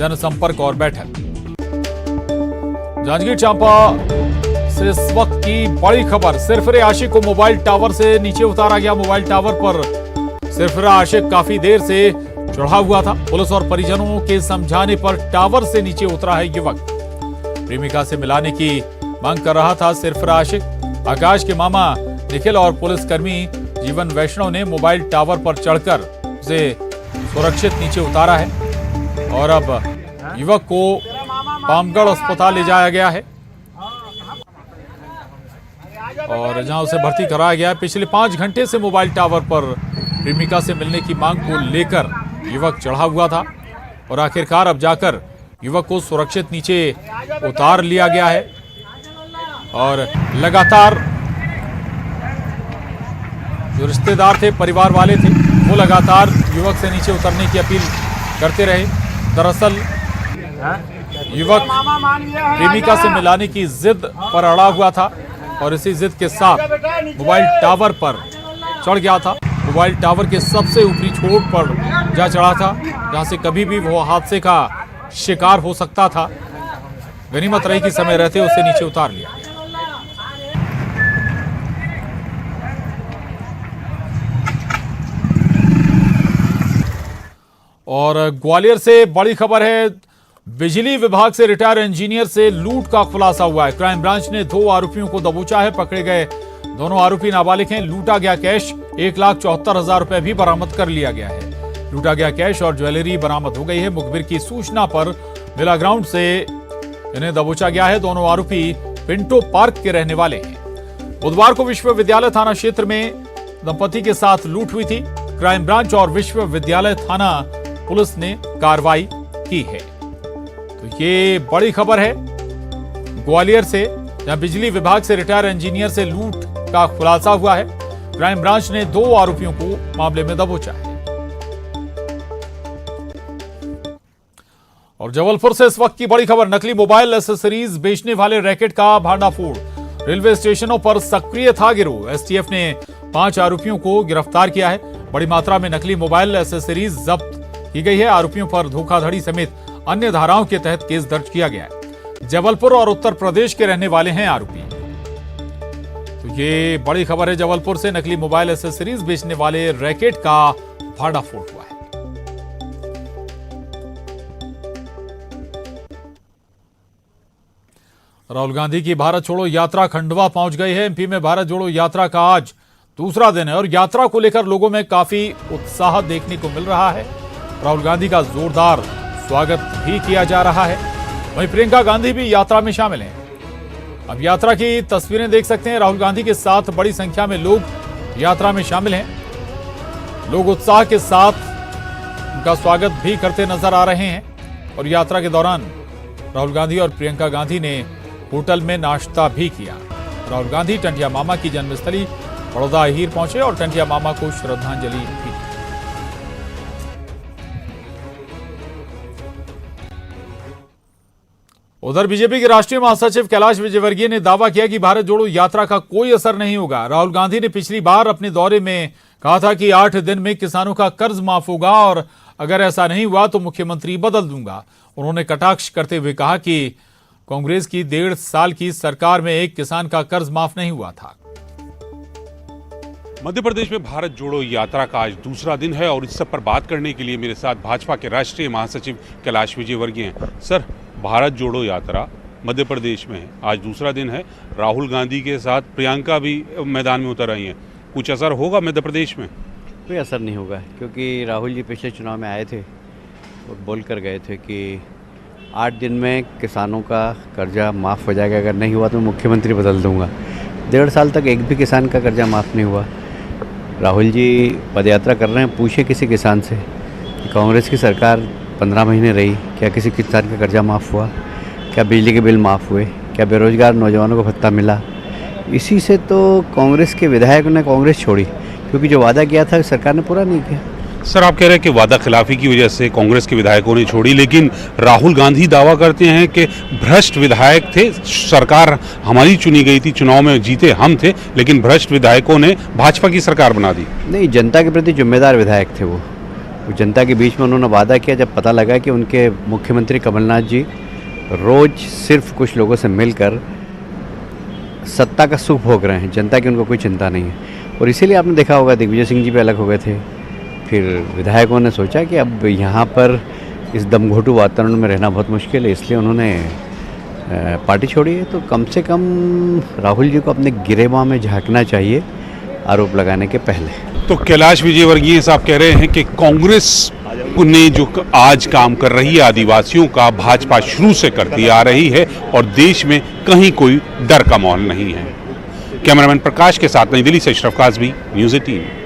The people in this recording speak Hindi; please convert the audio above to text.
जनसंपर्क और बैठक। जांजगीर चांपा से इस वक्त की बड़ी खबर, सिरफिरे आशिक को मोबाइल टावर से नीचे उतारा गया। मोबाइल टावर पर सिरफिरा आशिक काफी देर से चढ़ा हुआ था। पुलिस और परिजनों के समझाने पर टावर से नीचे उतरा है युवक। प्रेमिका से मिलाने की मांग कर रहा था सिरफिरा आशिक। आकाश के मामा निखिल और पुलिसकर्मी जीवन वैष्णव ने मोबाइल टावर पर चढ़कर उसे सुरक्षित नीचे उतारा है और अब युवक को पामगढ़ अस्पताल ले जाया गया है और जहां उसे भर्ती कराया गया है। पिछले 5 घंटे से मोबाइल टावर पर प्रेमिका से मिलने की मांग को लेकर युवक चढ़ा हुआ था और आखिरकार अब जाकर युवक को सुरक्षित नीचे उतार लिया गया है और लगातार जो रिश्तेदार थे, परिवार वाले थे, वो लगातार युवक से नीचे उतरने की अपील करते रहे। दरअसल युवक प्रेमिका से मिलाने की जिद पर अड़ा हुआ था और इसी जिद के साथ मोबाइल टावर पर चढ़ गया था। मोबाइल टावर के सबसे ऊपरी छोर पर जा चढ़ा था जहां से कभी भी वो हादसे का शिकार हो सकता था। गनीमत रही कि समय रहते उसे नीचे उतार लिया गया। और ग्वालियर से बड़ी खबर है, बिजली विभाग से रिटायर इंजीनियर से लूट का खुलासा हुआ है। क्राइम ब्रांच ने 2 आरोपियों को दबोचा है। पकड़े गए दोनों आरोपी नाबालिग हैं। लूटा गया कैश 1,74,000 रुपए भी बरामद कर लिया गया है। लूटा गया कैश और ज्वेलरी बरामद हो गई है। मुखबिर की सूचना पर मिला ग्राउंड से इन्हें दबोचा गया है। दोनों आरोपी पिंटो पार्क के रहने वाले हैं। बुधवार को विश्वविद्यालय थाना क्षेत्र में दंपति के साथ लूट हुई थी। क्राइम ब्रांच और विश्वविद्यालय थाना पुलिस ने कार्रवाई की है। तो ये बड़ी खबर है ग्वालियर से, जहां बिजली विभाग से रिटायर इंजीनियर से लूट का खुलासा हुआ है। क्राइम ब्रांच ने 2 आरोपियों को मामले में दबोचा है। और जबलपुर से इस वक्त की बड़ी खबर, नकली मोबाइल एसेसरीज बेचने वाले रैकेट का भांडाफोड़। रेलवे स्टेशनों पर सक्रिय था गिरोह। एसटीएफ ने 5 आरोपियों को गिरफ्तार किया है। बड़ी मात्रा में नकली मोबाइल एसेसरीज जब्त की गई है। आरोपियों पर धोखाधड़ी समेत अन्य धाराओं के तहत केस दर्ज किया गया है। जबलपुर और उत्तर प्रदेश के रहने वाले हैं आरोपी। तो ये बड़ी खबर है जबलपुर से, नकली मोबाइल एसेसरीज बेचने वाले रैकेट का भांडाफोड़ हुआ है। राहुल गांधी की भारत छोड़ो यात्रा खंडवा पहुंच गई है। एमपी में भारत जोड़ो यात्रा का आज दूसरा दिन है और यात्रा को लेकर लोगों में काफी उत्साह देखने को मिल रहा है। राहुल गांधी का जोरदार स्वागत भी किया जा रहा है। वहीं प्रियंका गांधी भी यात्रा में शामिल हैं। अब यात्रा की तस्वीरें देख सकते हैं। राहुल गांधी के साथ बड़ी संख्या में लोग यात्रा में शामिल हैं। लोग उत्साह के साथ उनका स्वागत भी करते नजर आ रहे हैं और यात्रा के दौरान राहुल गांधी और प्रियंका गांधी ने होटल में नाश्ता भी किया। राहुल गांधी टंटिया मामा की जन्मस्थली बड़ौदा अहीर पहुंचे और टंटिया मामा को श्रद्धांजलि दी। उधर बीजेपी के राष्ट्रीय महासचिव कैलाश विजयवर्गीय ने दावा किया कि भारत जोड़ो यात्रा का कोई असर नहीं होगा। राहुल गांधी ने पिछली बार अपने दौरे में कहा था कि 8 दिन में किसानों का कर्ज माफ होगा और अगर ऐसा नहीं हुआ तो मुख्यमंत्री बदल दूंगा। उन्होंने कटाक्ष करते हुए कहा कि कांग्रेस की 1.5 साल की सरकार में एक किसान का कर्ज माफ नहीं हुआ था। मध्य प्रदेश में भारत जोड़ो यात्रा का आज दूसरा दिन है और इस सब पर बात करने के लिए मेरे साथ भाजपा के राष्ट्रीय महासचिव कैलाश विजयवर्गीय हैं। सर, भारत जोड़ो यात्रा मध्य प्रदेश में आज दूसरा दिन है। राहुल गांधी के साथ प्रियंका भी मैदान में उतर आई हैं। कुछ असर होगा मध्य प्रदेश में? कोई असर नहीं होगा, क्योंकि राहुल जी पिछले चुनाव में आए थे और बोल कर गए थे कि 8 दिन में किसानों का कर्जा माफ़ हो जाएगा, अगर नहीं हुआ तो मुख्यमंत्री बदल दूंगा। 1.5 साल तक एक भी किसान का कर्जा माफ़ नहीं हुआ। राहुल जी पदयात्रा कर रहे हैं, पूछे किसी किसान से कि कांग्रेस की सरकार 15 महीने रही, क्या किसी किसान का कर्जा माफ़ हुआ, क्या बिजली के बिल माफ़ हुए, क्या बेरोजगार नौजवानों को भत्ता मिला? इसी से तो कांग्रेस के विधायकों ने कांग्रेस छोड़ी, क्योंकि जो वादा किया था सरकार ने पूरा नहीं किया। सर, आप कह रहे हैं कि वादा खिलाफी की वजह से कांग्रेस के विधायकों ने छोड़ी, लेकिन राहुल गांधी दावा करते हैं कि भ्रष्ट विधायक थे, सरकार हमारी चुनी गई थी, चुनाव में जीते हम थे, लेकिन भ्रष्ट विधायकों ने भाजपा की सरकार बना दी। नहीं, जनता के प्रति जिम्मेदार विधायक थे वो, वो जनता के बीच में उन्होंने वादा किया, जब पता लगा कि उनके मुख्यमंत्री कमलनाथ जी रोज़ सिर्फ कुछ लोगों से मिलकर सत्ता का सुख भोग रहे हैं, जनता की उनको कोई चिंता नहीं है। और इसीलिए आपने देखा होगा दिग्विजय सिंह जी भी अलग हो गए थे। फिर विधायकों ने सोचा कि अब यहाँ पर इस दमघोटू वातावरण में रहना बहुत मुश्किल है, इसलिए उन्होंने पार्टी छोड़ी है। तो कम से कम राहुल जी को अपने गिरेबां में झांकना चाहिए आरोप लगाने के पहले। तो कैलाश विजयवर्गीय साहब कह रहे हैं कि कांग्रेस ने जो आज काम कर रही है आदिवासियों का, भाजपा शुरू से करती आ रही है और देश में कहीं कोई डर का माहौल नहीं है। कैमरामैन प्रकाश के साथ नई दिल्ली से अशरफ काज़मी, न्यूज़ 18।